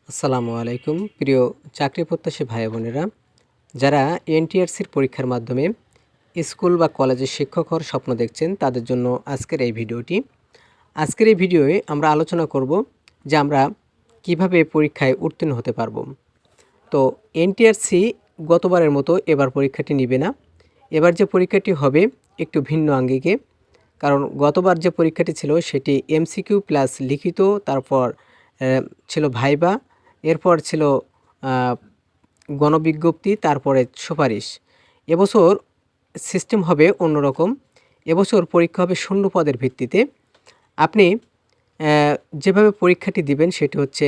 আসসালামু আলাইকুম প্রিয় চাকরি প্রত্যাশী ভাই বোনেরা, যারা এনটিআরসির পরীক্ষার মাধ্যমে স্কুল বা কলেজের শিক্ষক হওয়ার স্বপ্ন দেখছেন তাদের জন্য আজকের এই ভিডিওটি। আজকের এই ভিডিওয়ে আমরা আলোচনা করব যে আমরা কিভাবে পরীক্ষায় উত্তীর্ণ হতে পারবো। তো এনটিআরসি গতবারের মতো এবার পরীক্ষাটি নেবে না। এবার যে পরীক্ষাটি হবে একটু ভিন্ন আঙ্গিকে, কারণ গতবার যে পরীক্ষাটি ছিল সেটি এমসিকিউ প্লাস লিখিত, তারপর ছিল ভাইবা, এরপর ছিল আহ, গণবিজ্ঞপ্তি, তারপরে সুপারিশ। এবছর সিস্টেম হবে অন্যরকম। এবছর পরীক্ষা হবে শূন্য পদের ভিত্তিতে। আপনি যেভাবে পরীক্ষাটি দিবেন সেটি হচ্ছে,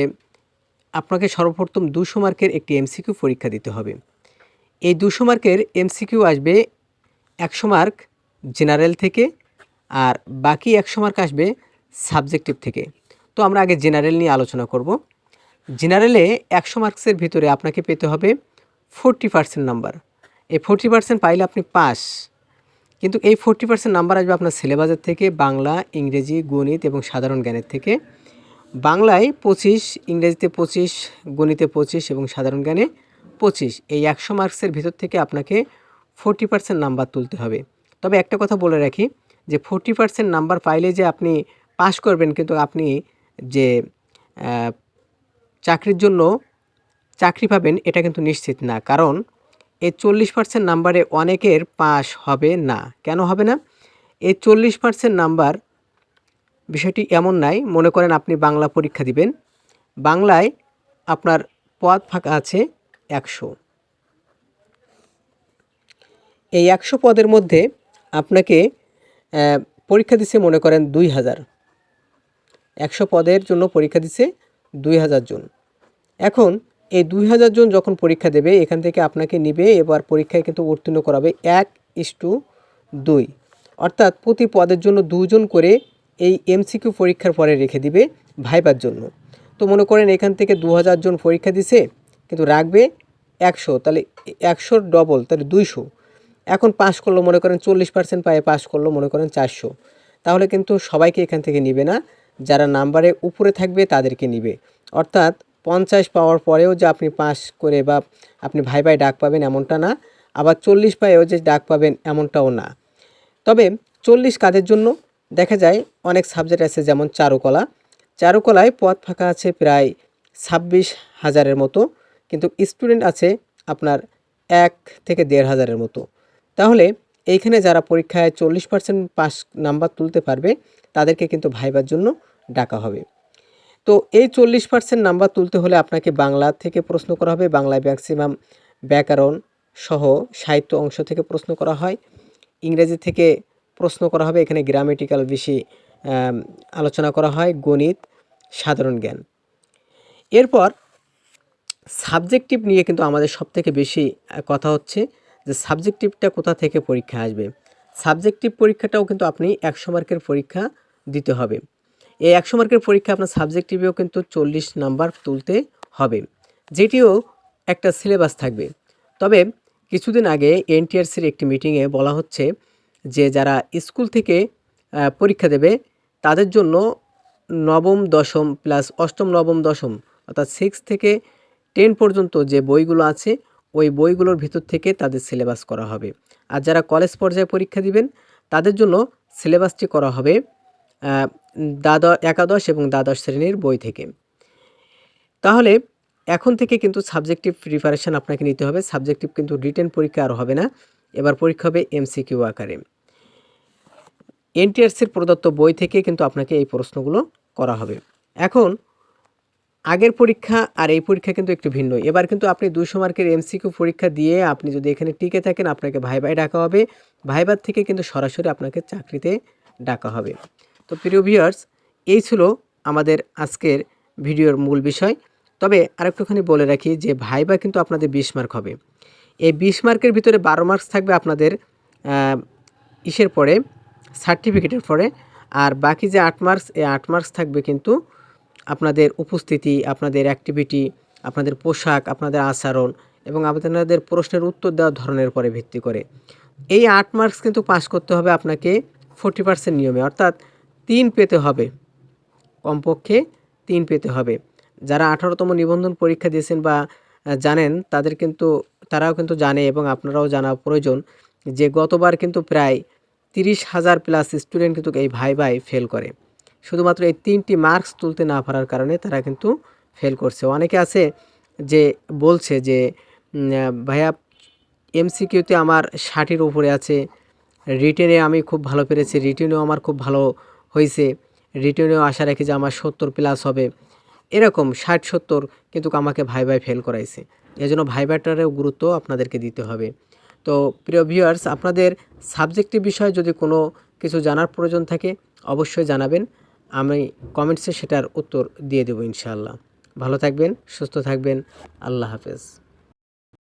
আপনাকে সর্বপ্রথম 200 মার্কের একটি এমসিকিউ পরীক্ষা দিতে হবে। এই 200 মার্কের এমসিকিউ আসবে 100 মার্ক জেনারেল থেকে, আর বাকি 100 মার্ক আসবে সাবজেক্টিভ থেকে। তো আমরা আগে জেনারেল নিয়ে আলোচনা করব। জেনারেলে 100 মার্কসের ভিতরে আপনাকে পেতে হবে 40% নাম্বার। এই 40% পাইলে আপনি পাস। কিন্তু এই 40% নাম্বার আসবে আপনার সিলেবাসের থেকে, বাংলা, ইংরেজি, গণিত এবং সাধারণ জ্ঞানের থেকে। বাংলায় 25, ইংরেজিতে 25, গণিতে 25 এবং সাধারণ জ্ঞানে 25। এই 100 মার্কসের ভিতর থেকে আপনাকে 40% নাম্বার তুলতে হবে। তবে একটা কথা বলে রাখি যে 40% নাম্বার পাইলে যে আপনি পাস করবেন, কিন্তু আপনি যে চাকরির জন্য চাকরি পাবেন এটা কিন্তু নিশ্চিত না। কারণ এই 40% নাম্বারে অনেকের পাস হবে না। কেন হবে না? এই 40% নাম্বার বিষয়টি এমন নাই, মনে করেন আপনি বাংলা পরীক্ষা দিবেন, বাংলায় আপনার পদ ফাঁকা আছে 100। এই 100 পদের মধ্যে আপনাকে পরীক্ষা দিছে মনে করেন 2000। 100 পদের জন্য পরীক্ষা দিছে 2000 জন। এখন এই 2000 জন যখন পরীক্ষা দেবে, এখান থেকে আপনাকে নিবে, এবার পরীক্ষায় কিন্তু উত্তীর্ণ করাবে 1:2। অর্থাৎ প্রতি পদের জন্য 2 জন করে এই এমসিকিউ পরীক্ষার পরে রেখে দিবে ভাইবার জন্য। তো মনে করেন এখান থেকে 2000 জন পরীক্ষা দিছে, কিন্তু রাখবে 100, তাহলে 100 ডবল, তাহলে 200। এখন পাস করলো মনে করেন 40% পায়ে পাস করলো মনে করেন 400। তাহলে কিন্তু সবাইকে এখান থেকে নিবে না, যারা নাম্বারে উপরে থাকবে তাদেরকে নিবে। অর্থাৎ 50 পাওয়ার পরেও যে আপনি পাস করে বা আপনি ভাইভায় ডাক পাবেন এমনটা না, আবার 40 পায়েও যে ডাক পাবেন এমনটাও না। তবে 40 কাদের জন্য? দেখা যায় অনেক সাবজেক্ট আছে, যেমন চারুকলা। চারুকলায় পদ ফাঁকা আছে প্রায় 26,000-এর মতো, কিন্তু স্টুডেন্ট আছে আপনার 1 থেকে 1,500-এর মতো। তাহলে এইখানে যারা পরীক্ষায় 40% পাস নাম্বার তুলতে পারবে তাদেরকে কিন্তু ভাইবার জন্য ডাকা হবে। তো এই 40% নাম্বার তুলতে হলে আপনাকে বাংলা থেকে প্রশ্ন করা হবে। বাংলায় ম্যাক্সিমাম ব্যাকরণ সহ সাহিত্য অংশ থেকে প্রশ্ন করা হয়। ইংরেজি থেকে প্রশ্ন করা হবে, এখানে গ্রামেটিক্যাল বেশি আলোচনা করা হয়, গণিত, সাধারণ জ্ঞান। এরপর সাবজেক্টিভ নিয়ে কিন্তু আমাদের সবথেকে বেশি কথা হচ্ছে যে সাবজেক্টিভটা কোথা থেকে পরীক্ষা আসবে। সাবজেক্টিভ পরীক্ষাটাও কিন্তু আপনি 100 মার্কের পরীক্ষা দিতে হবে। এই 100 মার্কের পরীক্ষা আপনার সাবজেক্টিভেও কিন্তু 40 নাম্বার তুলতে হবে, যেটিও একটা সিলেবাস থাকবে। তবে কিছুদিন আগে এনটিআরসির একটি মিটিংয়ে বলা হচ্ছে যে যারা স্কুল থেকে পরীক্ষা দেবে তাদের জন্য নবম দশম প্লাস অষ্টম নবম দশম, অর্থাৎ 6 থেকে 10 পর্যন্ত যে বইগুলো আছে ওই বইগুলোর ভিতর থেকে তাদের সিলেবাস করা হবে। আর যারা কলেজ পর্যায়ে পরীক্ষা দিবেন তাদের জন্য সিলেবাসটি করা হবে একাদশ এবং দ্বাদশ শ্রেণীর বই থেকে। তাহলে এখন থেকে কিন্তু সাবজেক্টিভ প্রিপারেশান আপনাকে নিতে হবে। সাবজেক্টিভ কিন্তু রিটেন পরীক্ষা আর হবে না, এবার পরীক্ষা হবে এমসিকিউ আকারে। এনটিআরসির প্রদত্ত বই থেকে কিন্তু আপনাকে এই প্রশ্নগুলো করা হবে। এখন আগের পরীক্ষা আর এই পরীক্ষা কিন্তু একটু ভিন্ন। এবার কিন্তু আপনি 200 মার্কের এমসিকিউ পরীক্ষা দিয়ে আপনি যদি এখানে টিকে থাকেন, আপনাকে ভাইভায় ডাকা হবে। ভাইবার থেকে কিন্তু সরাসরি আপনাকে চাকরিতে ডাকা হবে। তো প্রিয় ভিউয়ার্স, এই ছিল আমাদের আজকের ভিডিওর মূল বিষয়। তবে আরেকটুখানি বলে রাখি যে ভাইবা কিন্তু আপনাদের 20 মার্ক হবে। এই 20 মার্কের ভিতরে 12 মার্কস থাকবে আপনাদের ইসের পরে, সার্টিফিকেটের পরে। আর বাকি যে 8 মার্কস, এই 8 মার্কস থাকবে কিন্তু আপনাদের উপস্থিতি, আপনাদের অ্যাক্টিভিটি, আপনাদের পোশাক, আপনাদের আচরণ এবং আপনাদের প্রশ্নের উত্তর দেওয়ার ধরনের উপরে ভিত্তি করে। এই 8 মার্কস কিন্তু পাস করতে হবে আপনাকে 40% নিয়মে, অর্থাৎ 3 পেতে হবে, কমপক্ষে 3 পেতে হবে। যারা 18তম নিবন্ধন পরীক্ষা দিয়েছেন বা জানেন তারাও কিন্তু জানে এবং আপনারাও জানা প্রয়োজন যে গতবার কিন্তু প্রায় 30,000 প্লাস স্টুডেন্ট কিন্তু এই ভাইভায় ফেল করে। শুধুমাত্র এই 3টি মার্কস তুলতে না পারার কারণে তারা কিন্তু ফেল করছে। অনেকে আছে যে বলছে যে ভাইয়া এমসিকিউতে আমার 60-এর উপরে আছে, রিটেনে আমি খুব ভালো পেরেছি, রিটেনেও আমার খুব ভালো হয়েছে, রিটেনেও আশা রাখি যে আমার 70 প্লাস হবে। এরকম 60-70 কিন্তু আমাকে ভাইভায় ফেল করাইছে। এজন্য ভাইভাটারও গুরুত্ব আপনাদেরকে দিতে হবে। তো প্রিয় ভিউয়ার্স, আপনাদের সাবজেক্টিভ বিষয়ে যদি কোনো কিছু জানার প্রয়োজন থাকে অবশ্যই জানাবেন। আমি কমেন্টসে সেটার উত্তর দিয়ে দেবো ইনশাআল্লাহ। ভালো থাকবেন, সুস্থ থাকবেন। আল্লাহ হাফেজ।